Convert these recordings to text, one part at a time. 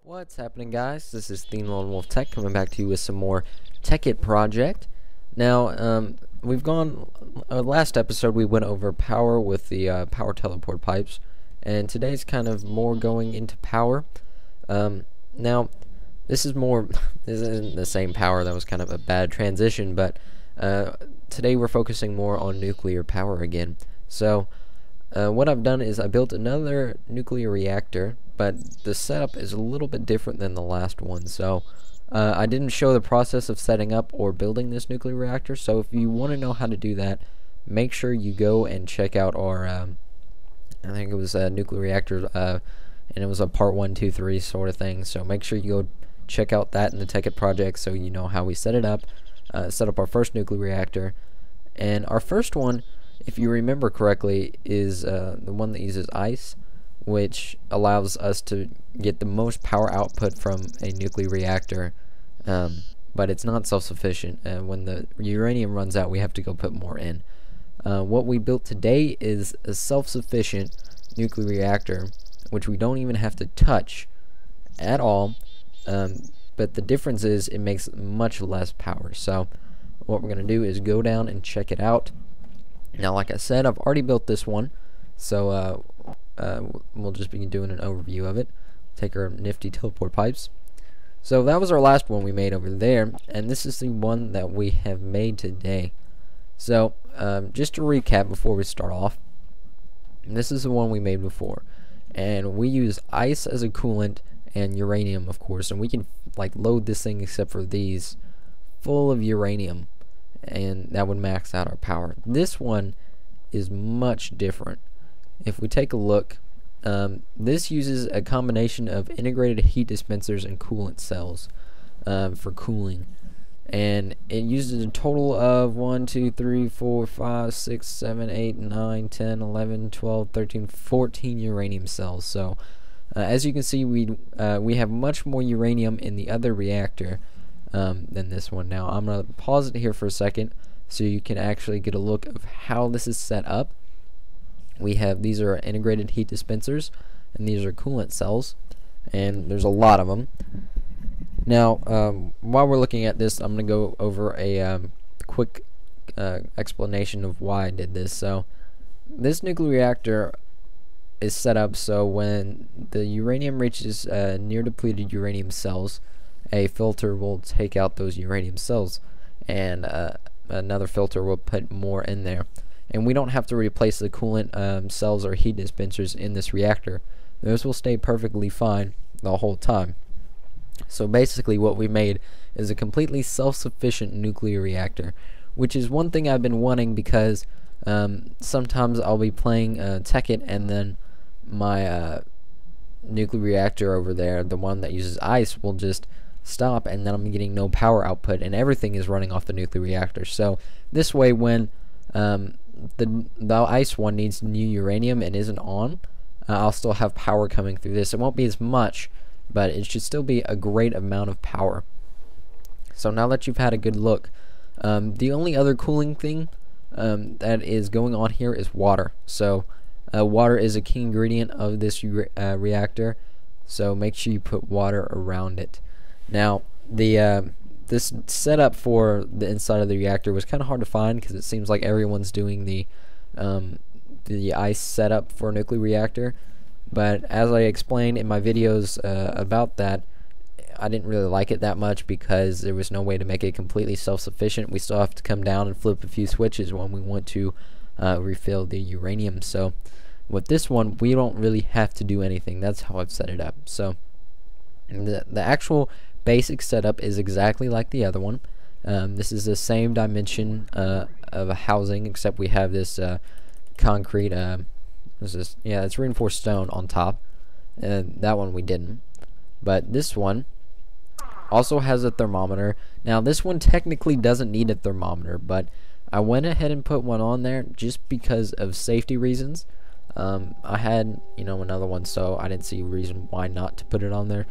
What's happening, guys? This is TheLonewolfTech coming back to you with some more Tekkit project. Now, we've gone, last episode we went over power with the power teleport pipes, and today's kind of more going into power. Now, this is more, this isn't the same power, that was kind of a bad transition, but today we're focusing more on nuclear power again. So, what I've done is I built another nuclear reactor, but the setup is a little bit different than the last one. So I didn't show the process of setting up or building this nuclear reactor, so if you want to know how to do that, make sure you go and check out our I think it was a nuclear reactor, and it was a part 1, 2, 3 sort of thing. So make sure you go check out that in the Tekkit project so you know how we set it up, set up our first nuclear reactor. And our first one, if you remember correctly, is the one that uses ice, which allows us to get the most power output from a nuclear reactor, but it's not self-sufficient. When the uranium runs out, we have to go put more in. What we built today is a self-sufficient nuclear reactor, which we don't even have to touch at all, but the difference is it makes much less power. So what we're going to do is go down and check it out. Now, like I said, I've already built this one, so we'll just be doing an overview of it. Take our nifty teleport pipes. So that was our last one we made over there, and this is the one that we have made today. So just to recap before we start off, this is the one we made before, and we use ice as a coolant and uranium, of course, and we can like load this thing, except for these, full of uranium, and that would max out our power. This one is much different. If we take a look, this uses a combination of integrated heat dispensers and coolant cells for cooling, and it uses a total of 1, 2, 3, 4, 5, 6, 7, 8, 9, 10, 11, 12, 13, 14 uranium cells. So as you can see, we have much more uranium in the other reactor than this one. Now I'm going to pause it here for a second so you can actually get a look of how this is set up. We have, these are integrated heat dispensers, and these are coolant cells, and there's a lot of them. Now, while we're looking at this, I'm going to go over a quick explanation of why I did this. So, this nuclear reactor is set up so when the uranium reaches near depleted uranium cells, a filter will take out those uranium cells, and another filter will put more in there. And we don't have to replace the coolant cells or heat dispensers in this reactor. Those will stay perfectly fine the whole time. So basically what we made is a completely self-sufficient nuclear reactor, which is one thing I've been wanting, because sometimes I'll be playing Tekkit, and then my nuclear reactor over there, the one that uses ice, will just stop, and then I'm getting no power output, and everything is running off the nuclear reactor. So this way, when the ice one needs new uranium and isn't on, I'll still have power coming through this. It won't be as much, but it should still be a great amount of power. So now that you've had a good look, the only other cooling thing that is going on here is water. So water is a key ingredient of this reactor, so make sure you put water around it. Now this setup for the inside of the reactor was kind of hard to find, because it seems like everyone's doing the ice setup for a nuclear reactor. But as I explained in my videos about that, I didn't really like it that much, because there was no way to make it completely self-sufficient. We still have to come down and flip a few switches when we want to refill the uranium. So with this one, we don't really have to do anything. That's how I've set it up. So the actual basic setup is exactly like the other one. This is the same dimension of a housing, except we have this concrete, it's reinforced stone on top, and that one we didn't. But this one also has a thermometer. Now this one technically doesn't need a thermometer, but I went ahead and put one on there just because of safety reasons. I had another one, so I didn't see a reason why not to put it on there.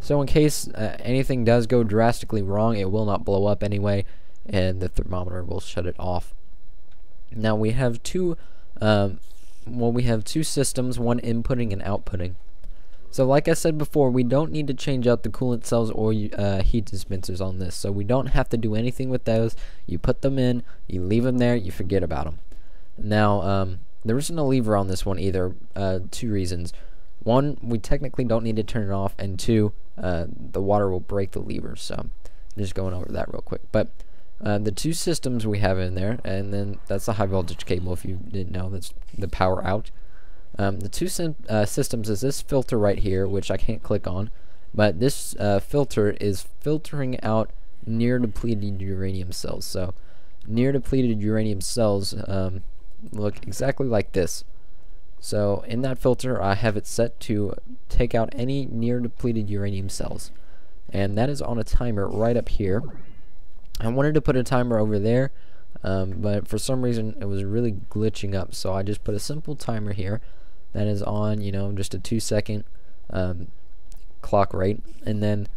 So in case anything does go drastically wrong, it will not blow up anyway, and the thermometer will shut it off. Now we have two systems, one inputting and outputting. So like I said before, we don't need to change out the coolant cells or heat dispensers on this. So we don't have to do anything with those. You put them in, you leave them there, you forget about them. Now, there isn't a lever on this one either. 2 reasons. 1, we technically don't need to turn it off, and 2, the water will break the lever. So I'm just going over that real quick. But the 2 systems we have in there, and then that's the high voltage cable if you didn't know, that's the power out. The 2 systems is this filter right here, which I can't click on, but this filter is filtering out near depleted uranium cells. So near depleted uranium cells look exactly like this. So in that filter, I have it set to take out any near depleted uranium cells, and that is on a timer right up here. I wanted to put a timer over there, but for some reason it was really glitching up, so I just put a simple timer here that is on, you know, just a 2-second clock rate. And then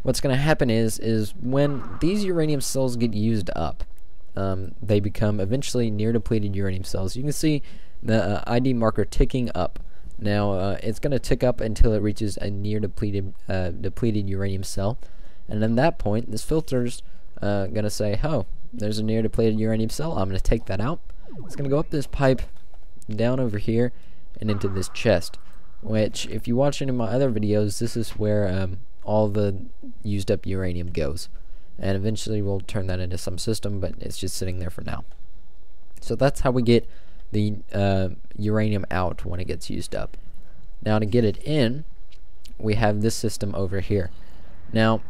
what's going to happen is when these uranium cells get used up, they become eventually near depleted uranium cells. You can see the ID marker ticking up. Now it's going to tick up until it reaches a near depleted uranium cell, and at that point this filter's going to say, oh, there's a near depleted uranium cell, I'm going to take that out. It's going to go up this pipe, down over here, and into this chest, which if you watch any of my other videos, this is where all the used up uranium goes, and eventually we'll turn that into some system, but it's just sitting there for now. So that's how we get the uranium out when it gets used up. Now to get it in, we have this system over here. Now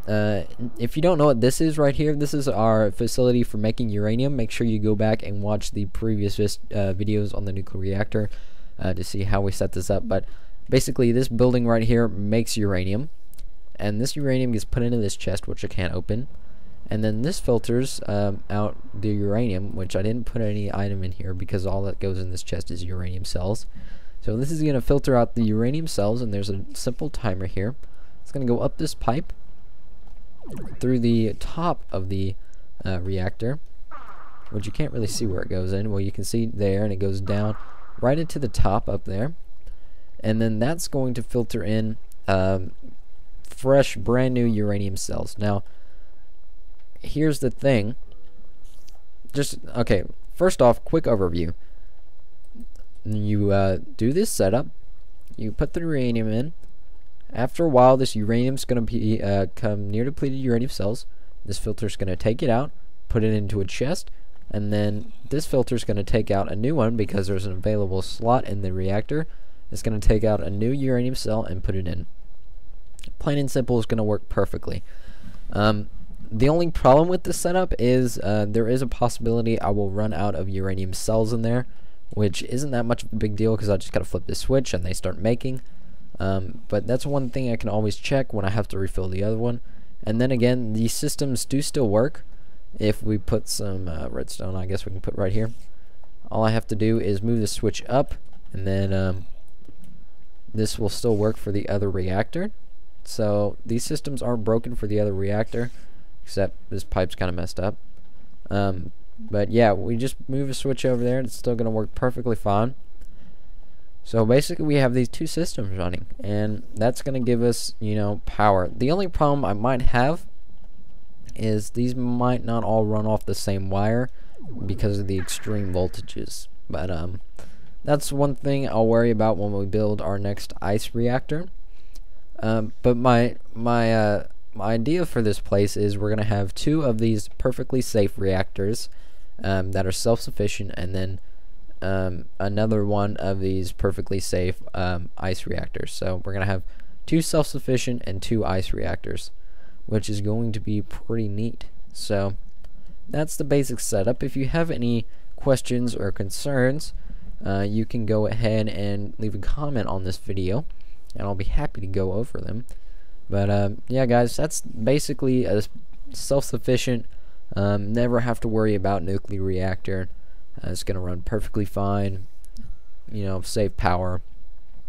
if you don't know what this is right here, this is our facility for making uranium. Make sure you go back and watch the previous videos on the nuclear reactor to see how we set this up. But basically this building right here makes uranium, and this uranium gets put into this chest, which I can't open, and then this filters out the uranium, which I didn't put any item in here because all that goes in this chest is uranium cells. So this is going to filter out the uranium cells, and there's a simple timer here. It's going to go up this pipe through the top of the reactor, which you can't really see where it goes in. Well, you can see there, and it goes down right into the top up there, and then that's going to filter in fresh, brand new uranium cells. Now here's the thing, okay, first off, quick overview. You do this setup, you put the uranium in. After a while, this uranium's going to be come near depleted uranium cells. This filter's going to take it out, put it into a chest, and then this filter's going to take out a new one because there's an available slot in the reactor. It's going to take out a new uranium cell and put it in. Plain and simple, is going to work perfectly. The only problem with this setup is there is a possibility I will run out of uranium cells in there, which isn't that much of a big deal because I just got to flip this switch and they start making. But that's one thing I can always check when I have to refill the other one. And then again, these systems do still work if we put some redstone. I guess we can put right here. All I have to do is move the switch up, and then this will still work for the other reactor. So these systems aren't broken for the other reactor, except this pipe's kind of messed up. But yeah, we just move a switch over there and it's still going to work perfectly fine. So basically we have these 2 systems running, and that's going to give us, you know, power. The only problem I might have is these might not all run off the same wire because of the extreme voltages. But that's one thing I'll worry about when we build our next ice reactor. But my idea for this place is we're going to have 2 of these perfectly safe reactors that are self-sufficient, and then another one of these perfectly safe ice reactors. So we're going to have 2 self-sufficient and 2 ice reactors, which is going to be pretty neat. So that's the basic setup. If you have any questions or concerns, you can go ahead and leave a comment on this video, and I'll be happy to go over them. But yeah guys, that's basically a self-sufficient, never have to worry about nuclear reactor. It's gonna run perfectly fine, you know, save power,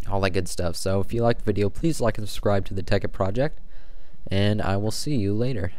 all that good stuff. So if you liked the video, please like and subscribe to the Tekkit project, and I will see you later.